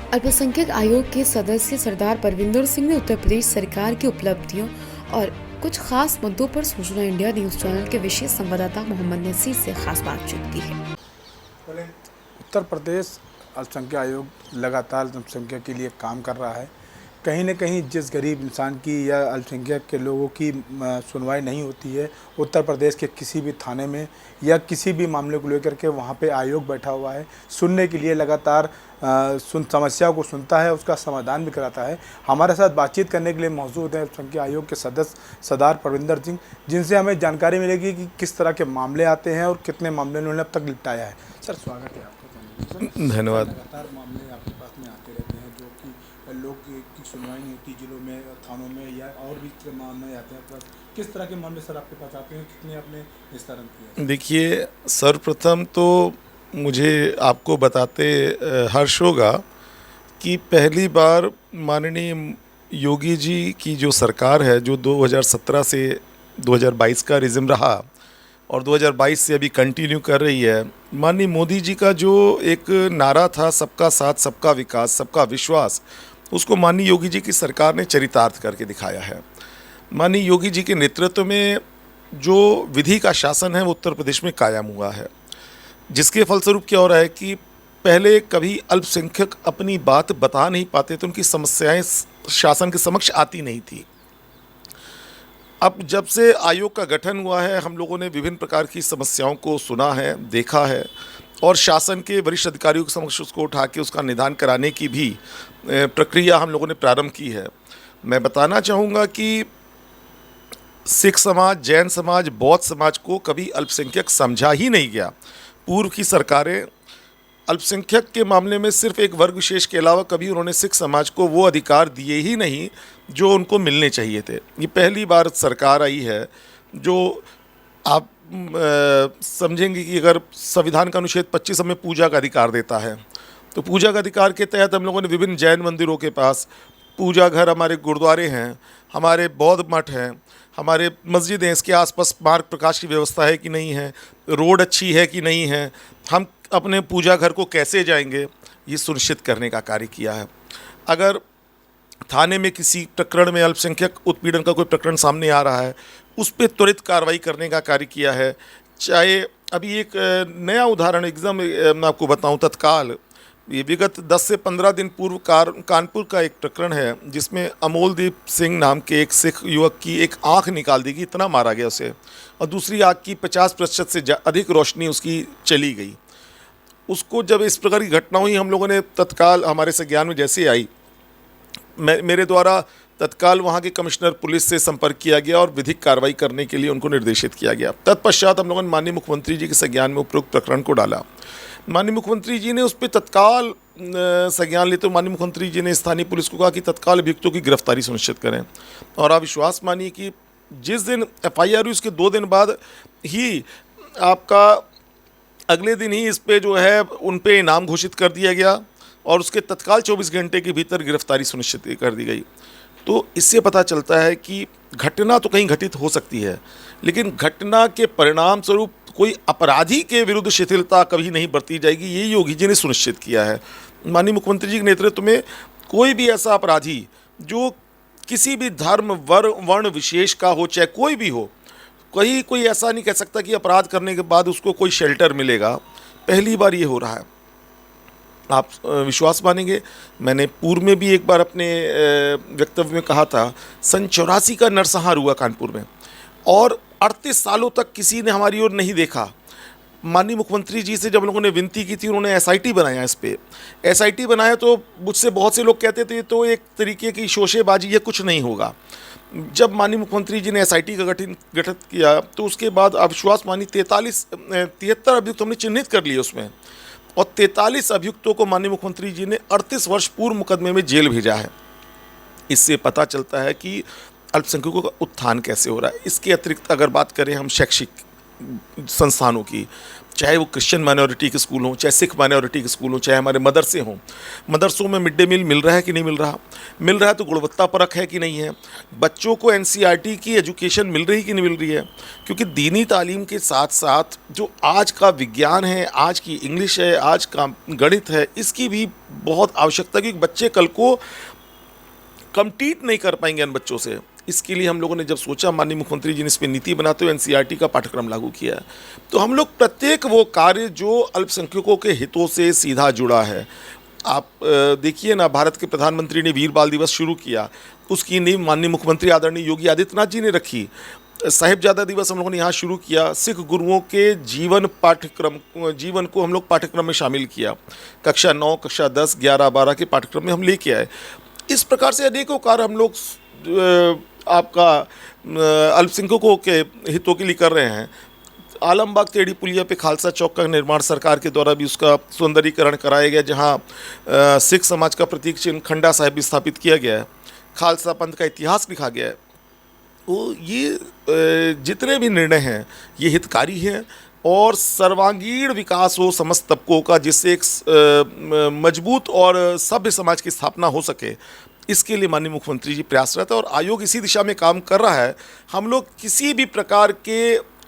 अल्पसंख्यक आयोग के सदस्य सरदार परविंदर सिंह ने उत्तर प्रदेश सरकार की उपलब्धियों और कुछ खास मुद्दों पर सूचना इंडिया न्यूज चैनल के विशेष संवाददाता मोहम्मद नसीर से खास बातचीत की है। उत्तर प्रदेश अल्पसंख्यक आयोग लगातार अल्पसंख्यक के लिए काम कर रहा है। कहीं न कहीं जिस गरीब इंसान की या अल्पसंख्यक के लोगों की सुनवाई नहीं होती है, उत्तर प्रदेश के किसी भी थाने में या किसी भी मामले को लेकर के वहाँ पे आयोग बैठा हुआ है, सुनने के लिए लगातार समस्या को सुनता है, उसका समाधान भी कराता है। हमारे साथ बातचीत करने के लिए मौजूद हैं अल्पसंख्यक आयोग के सदस्य सरदार परविंदर सिंह, जिनसे हमें जानकारी मिलेगी कि किस तरह के मामले आते हैं और कितने मामले उन्होंने अब तक निपटाया है। सर, स्वागत है आपका। धन्यवाद। लगातार मामले आपके पास में आते रहते हैं जो कि लोग की सुनवाई नहीं होती, जिलों में, थानों में या और भी मामले आते हैं। पर किस तरह के मामले सर आपके पास आते हैं, कितने आपने निस्तारण किया? देखिए, सर्वप्रथम तो मुझे आपको बताते हर्ष होगा कि पहली बार माननीय योगी जी की जो सरकार है, जो 2017 से 2022 का रिज़्म रहा और 2022 से अभी कंटिन्यू कर रही है, माननीय मोदी जी का जो एक नारा था, सबका साथ, सबका विकास, सबका विश्वास, उसको माननीय योगी जी की सरकार ने चरितार्थ करके दिखाया है। माननीय योगी जी के नेतृत्व में जो विधि का शासन है वो उत्तर प्रदेश में कायम हुआ है, जिसके फलस्वरूप क्या हो रहा है कि पहले कभी अल्पसंख्यक अपनी बात बता नहीं पाते थे, उनकी समस्याएं शासन के समक्ष आती नहीं थी। अब जब से आयोग का गठन हुआ है, हम लोगों ने विभिन्न प्रकार की समस्याओं को सुना है, देखा है और शासन के वरिष्ठ अधिकारियों के समक्ष उसको उठा के उसका निदान कराने की भी प्रक्रिया हम लोगों ने प्रारंभ की है। मैं बताना चाहूँगा कि सिख समाज, जैन समाज, बौद्ध समाज को कभी अल्पसंख्यक समझा ही नहीं गया। पूर्व की सरकारें अल्पसंख्यक के मामले में सिर्फ एक वर्ग विशेष के अलावा कभी उन्होंने सिख समाज को वो अधिकार दिए ही नहीं जो उनको मिलने चाहिए थे। ये पहली बार सरकार आई है जो आप समझेंगे कि अगर संविधान का अनुच्छेद 25 हमें पूजा का अधिकार देता है, तो पूजा का अधिकार के तहत हम लोगों ने विभिन्न जैन मंदिरों के पास पूजा घर, हमारे गुरुद्वारे हैं, हमारे बौद्ध मठ हैं, हमारे मस्जिद हैं, इसके आसपास मार्ग प्रकाश की व्यवस्था है कि नहीं है, रोड अच्छी है कि नहीं है, हम अपने पूजा घर को कैसे जाएंगे, ये सुनिश्चित करने का कार्य किया है। अगर थाने में किसी प्रकरण में अल्पसंख्यक उत्पीड़न का कोई प्रकरण सामने आ रहा है, उस पर त्वरित कार्रवाई करने का कार्य किया है। चाहे अभी एक नया उदाहरण एकदम मैं आपको बताऊं, तत्काल ये विगत 10 से 15 दिन पूर्व कानपुर का एक प्रकरण है जिसमें अमोलदीप सिंह नाम के एक सिख युवक की एक आँख निकाल दी गई, इतना मारा गया उसे, और दूसरी आँख की 50% से अधिक रोशनी उसकी चली गई। उसको जब इस प्रकार की घटना हुई, हम लोगों ने तत्काल, हमारे संज्ञान में जैसे आई, मेरे द्वारा तत्काल वहाँ के कमिश्नर पुलिस से संपर्क किया गया और विधिक कार्रवाई करने के लिए उनको निर्देशित किया गया। तत्पश्चात हम लोगों ने माननीय मुख्यमंत्री जी के संज्ञान में उपरोक्त प्रकरण को डाला। माननीय मुख्यमंत्री जी ने उस पर तत्काल संज्ञान लेते हुए माननीय मुख्यमंत्री जी ने स्थानीय पुलिस को कहा कि तत्काल अभियुक्तों की गिरफ्तारी सुनिश्चित करें। और आप विश्वास मानिए कि जिस दिन FIR हुई उसके 2 दिन बाद ही आपका अगले दिन ही इस पे जो है उन पे इनाम घोषित कर दिया गया और उसके तत्काल 24 घंटे के भीतर गिरफ्तारी सुनिश्चित कर दी गई। तो इससे पता चलता है कि घटना तो कहीं घटित हो सकती है, लेकिन घटना के परिणाम स्वरूप कोई अपराधी के विरुद्ध शिथिलता कभी नहीं बरती जाएगी, ये योगी जी ने सुनिश्चित किया है। माननीय मुख्यमंत्री जी के नेतृत्व में कोई भी ऐसा अपराधी जो किसी भी धर्म, वर्ण विशेष का हो, चाहे कोई भी हो, कोई ऐसा नहीं कह सकता कि अपराध करने के बाद उसको कोई शेल्टर मिलेगा। पहली बार ये हो रहा है। आप विश्वास मानेंगे, मैंने पूर्व में भी एक बार अपने वक्तव्य में कहा था, सन 84 का नरसंहार हुआ कानपुर में और 38 सालों तक किसी ने हमारी ओर नहीं देखा। माननीय मुख्यमंत्री जी से जब लोगों ने विनती की थी, उन्होंने SIT बनाया। इस पे SIT बनाया तो मुझसे बहुत से लोग कहते थे तो एक तरीके की शोशेबाजी, ये कुछ नहीं होगा। जब माननीय मुख्यमंत्री जी ने SIT का गठित किया तो उसके बाद आप विश्वास मानिए 73 अभियुक्त हमने चिन्हित कर लिए उसमें, और 43 अभियुक्तों को माननीय मुख्यमंत्री जी ने 38 वर्ष पूर्व मुकदमे में जेल भेजा है। इससे पता चलता है कि अल्पसंख्यकों का उत्थान कैसे हो रहा है। इसके अतिरिक्त अगर बात करें हम शैक्षिक संस्थानों की, चाहे वो क्रिश्चियन माइनॉरिटी के स्कूल हों, चाहे सिख माइनॉरिटी के स्कूल हों, चाहे हमारे मदरसे हों। मदरसों में मिड डे मील मिल रहा है कि नहीं मिल रहा? मिल रहा है तो गुणवत्ता परख है कि नहीं है? बच्चों को एनसीईआरटी की एजुकेशन मिल रही कि नहीं मिल रही है? क्योंकि दीनी तालीम के साथ साथ जो आज का विज्ञान है, आज की इंग्लिश है, आज का गणित है, इसकी भी बहुत आवश्यकता है, क्योंकि बच्चे कल को कम्पीट नहीं कर पाएंगे इन बच्चों से। इसके लिए हम लोगों ने जब सोचा, माननीय मुख्यमंत्री जी ने इस पर नीति बनाते हुए एनसीईआरटी का पाठ्यक्रम लागू किया है। तो हम लोग प्रत्येक वो कार्य जो अल्पसंख्यकों के हितों से सीधा जुड़ा है, आप देखिए ना, भारत के प्रधानमंत्री ने वीर बाल दिवस शुरू किया, उसकी नींव माननीय मुख्यमंत्री आदरणीय योगी आदित्यनाथ जी ने रखी। साहिबजादा दिवस हम लोगों ने यहाँ शुरू किया। सिख गुरुओं के जीवन को हम लोग पाठ्यक्रम में शामिल किया। कक्षा 9, कक्षा 10, 11, 12 के पाठ्यक्रम में हम लेके आए। इस प्रकार से अनेकों कार्य हम लोग आपका अल्पसंख्यकों के हितों के लिए कर रहे हैं। आलमबाग टेढ़ी पुलिया पे खालसा चौक का निर्माण सरकार के द्वारा भी उसका सौंदर्यीकरण कराया गया, जहां सिख समाज का प्रतीक चिन्ह खंडा साहिब भी स्थापित किया गया है। खालसा पंथ का इतिहास लिखा गया है। तो ये जितने भी निर्णय हैं ये हितकारी हैं और सर्वांगीण विकास हो समस्त तबकों का, जिससे एक मजबूत और सभ्य समाज की स्थापना हो सके, इसके लिए माननीय मुख्यमंत्री जी प्रयासरत है और आयोग इसी दिशा में काम कर रहा है। हम लोग किसी भी प्रकार के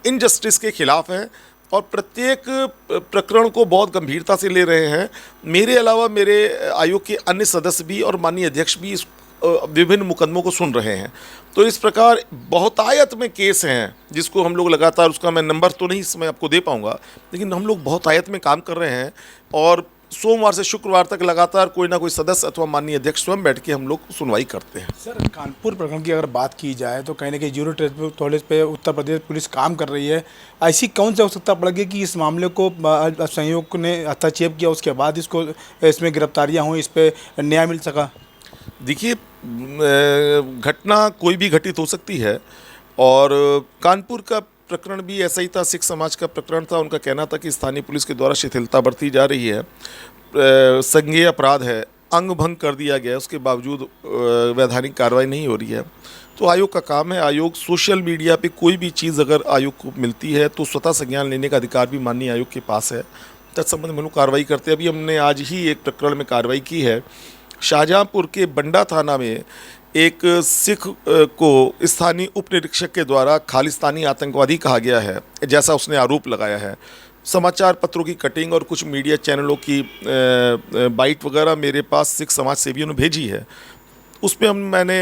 इनजस्टिस के खिलाफ हैं और प्रत्येक प्रकरण को बहुत गंभीरता से ले रहे हैं। मेरे अलावा मेरे आयोग के अन्य सदस्य भी और माननीय अध्यक्ष भी इस विभिन्न मुकदमों को सुन रहे हैं। तो इस प्रकार बहुतायत में केस हैं जिसको हम लोग लगातार, उसका मैं नंबर तो नहीं इसमें आपको दे पाऊंगा, लेकिन हम लोग बहुतायत में काम कर रहे हैं और सोमवार से शुक्रवार तक लगातार कोई ना कोई सदस्य अथवा माननीय अध्यक्ष स्वयं बैठ के हम लोग सुनवाई करते हैं। सर, कानपुर प्रकरण की अगर बात की जाए तो कहीं ना कहीं जीरो टॉलरेंस पे उत्तर प्रदेश पुलिस काम कर रही है। ऐसी कौन सी आवश्यकता पड़ेगी कि इस मामले को संयोग ने हस्तक्षेप किया, उसके बाद इसमें गिरफ्तारियाँ हुई, इस पर न्याय मिल सका? देखिए, घटना कोई भी घटित हो सकती है और कानपुर का प्रकरण भी ऐसा ही था। सिख समाज का प्रकरण था। उनका कहना था कि स्थानीय पुलिस के द्वारा शिथिलता बरती जा रही है, संज्ञेय अपराध है, अंग भंग कर दिया गया, उसके बावजूद वैधानिक कार्रवाई नहीं हो रही है। तो आयोग का काम है। आयोग सोशल मीडिया पे कोई भी चीज़ अगर आयोग को मिलती है तो स्वतः संज्ञान लेने का अधिकार भी माननीय आयोग के पास है। तत्संबंध में लोग कार्रवाई करते हैं। अभी हमने आज ही एक प्रकरण में कार्रवाई की है। शाहजहाँपुर के बंडा थाना में एक सिख को स्थानीय उप निरीक्षक के द्वारा खालिस्तानी आतंकवादी कहा गया है, जैसा उसने आरोप लगाया है। समाचार पत्रों की कटिंग और कुछ मीडिया चैनलों की बाइट वगैरह मेरे पास सिख समाज सेवियों ने भेजी है। उस पर मैंने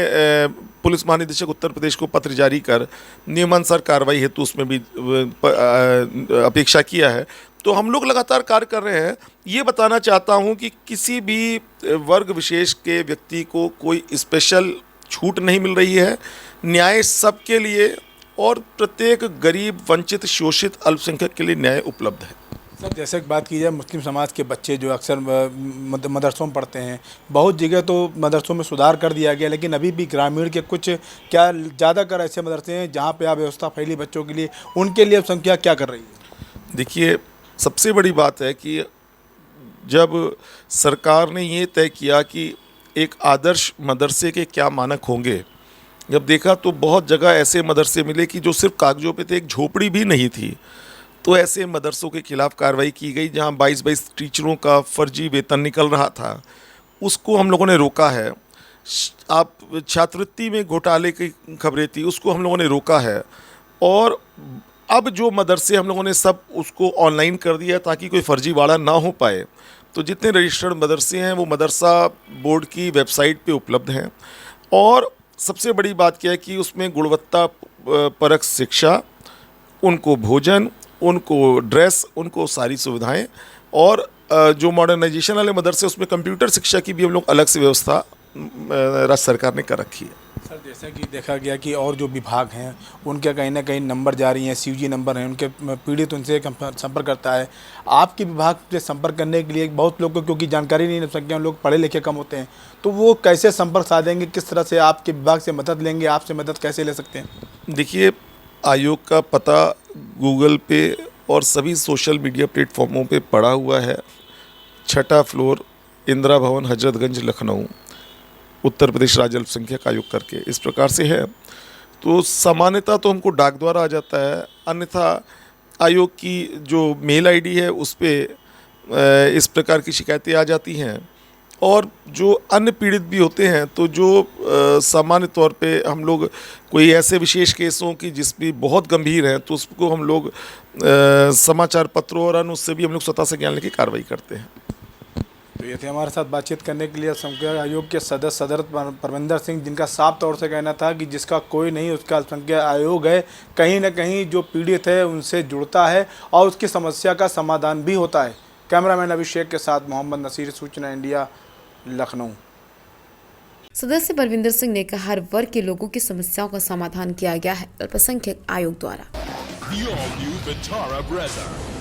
पुलिस महानिदेशक उत्तर प्रदेश को पत्र जारी कर नियमानुसार कार्रवाई हेतु उसमें भी अपेक्षा किया है। तो हम लोग लगातार कार्य कर रहे हैं। ये बताना चाहता हूँ कि किसी भी वर्ग विशेष के व्यक्ति को कोई स्पेशल छूट नहीं मिल रही है। न्याय सबके लिए और प्रत्येक गरीब, वंचित, शोषित अल्पसंख्यक के लिए न्याय उपलब्ध है। सर, जैसे कि बात की जाए मुस्लिम समाज के बच्चे जो अक्सर मदरसों में पढ़ते हैं, बहुत जगह तो मदरसों में सुधार कर दिया गया, लेकिन अभी भी ग्रामीण के कुछ क्या ज़्यादातर ऐसे मदरसे हैं जहाँ पे अव्यवस्था फैली बच्चों के लिए, उनके लिए संख्या क्या कर रही है? देखिए, सबसे बड़ी बात है कि जब सरकार ने ये तय किया कि एक आदर्श मदरसे के क्या मानक होंगे, जब देखा तो बहुत जगह ऐसे मदरसे मिले कि जो सिर्फ कागजों पे थे, एक झोपड़ी भी नहीं थी। तो ऐसे मदरसों के खिलाफ कार्रवाई की गई। जहां 22-22 टीचरों का फर्जी वेतन निकल रहा था, उसको हम लोगों ने रोका है। आप छात्रवृत्ति में घोटाले की खबरें थी, उसको हम लोगों ने रोका है। और अब जो मदरसे हम लोगों ने सब उसको ऑनलाइन कर दिया ताकि कोई फर्जीवाड़ा ना हो पाए। तो जितने रजिस्टर्ड मदरसे हैं वो मदरसा बोर्ड की वेबसाइट पे उपलब्ध हैं। और सबसे बड़ी बात क्या है कि उसमें गुणवत्ता परक शिक्षा, उनको भोजन, उनको ड्रेस, उनको सारी सुविधाएं, और जो मॉडर्नाइजेशन वाले मदरसे उसमें कंप्यूटर शिक्षा की भी हम लोग अलग से व्यवस्था राज्य सरकार ने कर रखी है। सर, जैसा कि देखा गया कि और जो विभाग हैं उनके कहीं ना कहीं नंबर जारी हैं, सीयूजी नंबर हैं, उनके पीड़ित उनसे संपर्क करता है। आपके विभाग से संपर्क करने के लिए बहुत लोगों को क्योंकि जानकारी नहीं, संख्या लोग पढ़े लिखे कम होते हैं, तो वो कैसे संपर्क साधेंगे, किस तरह से आपके विभाग से मदद लेंगे, आपसे मदद कैसे ले सकते हैं? देखिए, आयोग का पता गूगल पे और सभी सोशल मीडिया प्लेटफॉर्मों पे पड़ा हुआ है। 6ठा फ्लोर, इंदिरा भवन, हजरतगंज, लखनऊ, उत्तर प्रदेश राज्य अल्पसंख्यक आयोग करके इस प्रकार से है। तो सामान्यतः तो हमको डाक द्वारा आ जाता है, अन्यथा आयोग की जो मेल आईडी है उस पे इस प्रकार की शिकायतें आ जाती हैं। और जो अन्य पीड़ित भी होते हैं तो जो सामान्य तौर पे हम लोग कोई ऐसे विशेष केसों की जिसमें बहुत गंभीर हैं तो उसको हम लोग समाचार पत्रों और अन्य उससे भी हम लोग स्वतः संज्ञान लेके कार्रवाई करते हैं। तो ये थे हमारे साथ बातचीत करने के लिए अल्पसंख्यक आयोग के सदस्य सदर परविंदर सिंह, जिनका साफ तौर से कहना था कि जिसका कोई नहीं उसका अल्पसंख्यक आयोग है, कहीं ना कहीं जो पीड़ित है उनसे जुड़ता है और उसकी समस्या का समाधान भी होता है। कैमरामैन अभिषेक के साथ मोहम्मद नसीर, सूचना इंडिया, लखनऊ। सदस्य परविंदर सिंह ने कहा, हर वर्ग के लोगों की समस्याओं का समाधान किया गया है अल्पसंख्यक आयोग द्वारा। The all-new Vitara Brezza.